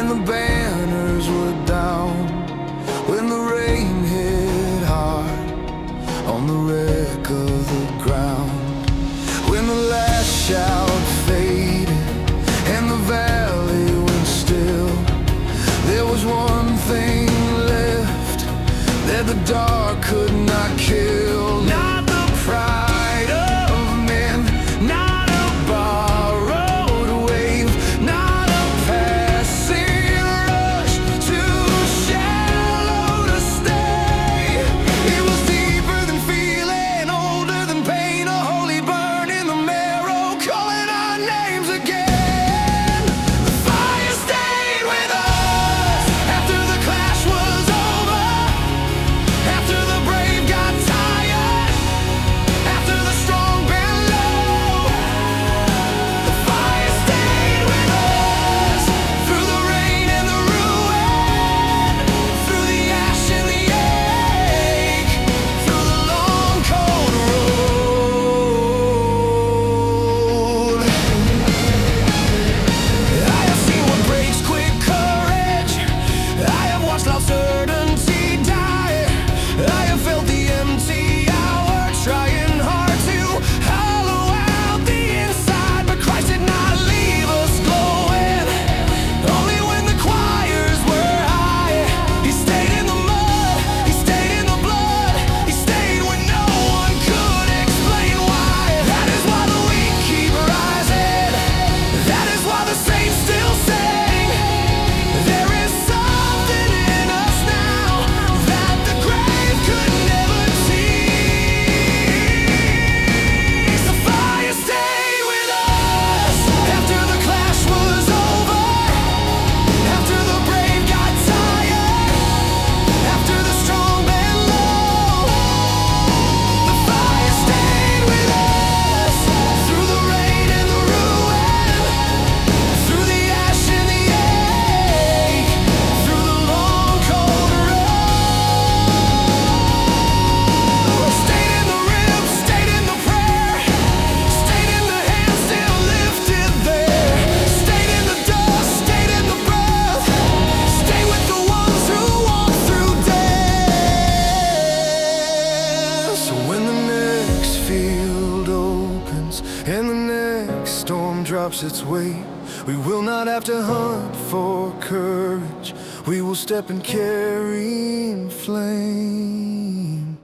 when the banners were down, when the rain hit hard on the wreck of the ground, when the last shout faded and the valley went still. There was one thing left that the dark could not kill. Not the pride of men, not a borrowed wave, not a passing rush too shallow to stay. It was deeper than feeling, older than pain, a holy burn in the marrow, calling our names again. The fire stayed with us after the clash was over, after the brave got tired, after the strong bent low. The fire stayed with us through the rain and the ruin, through the ash and the ache, through the long cold road. I have seen what breaks quick courage, I have watched lost certainty die, I have felt the empty hour, trying hard to hollow out the inside, but Christ did not leave us glowing. Only when the choirs were high, He stayed in the mud, He stayed in the blood, He stayed when no one could explain why. That is why the weak keep rising, that is why the saints still sing. There is something in us now that the grave could never tease. The fire stayed with us after the clash was over, after the brave got tired, after the strong bent low. The fire stayed with us through the rain and the ruin, through the ash and the ache, through the long cold road. Stayed in the ribs, stayed in the prayer, stayed in the hands still lifted there, stayed in the dust, stayed in the breath, stay with the ones who walk through death. So when the next field opens and the next storm drops its weight, we will not have to hunt for courage, we will step and carry in flame.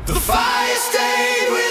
The fire stayed with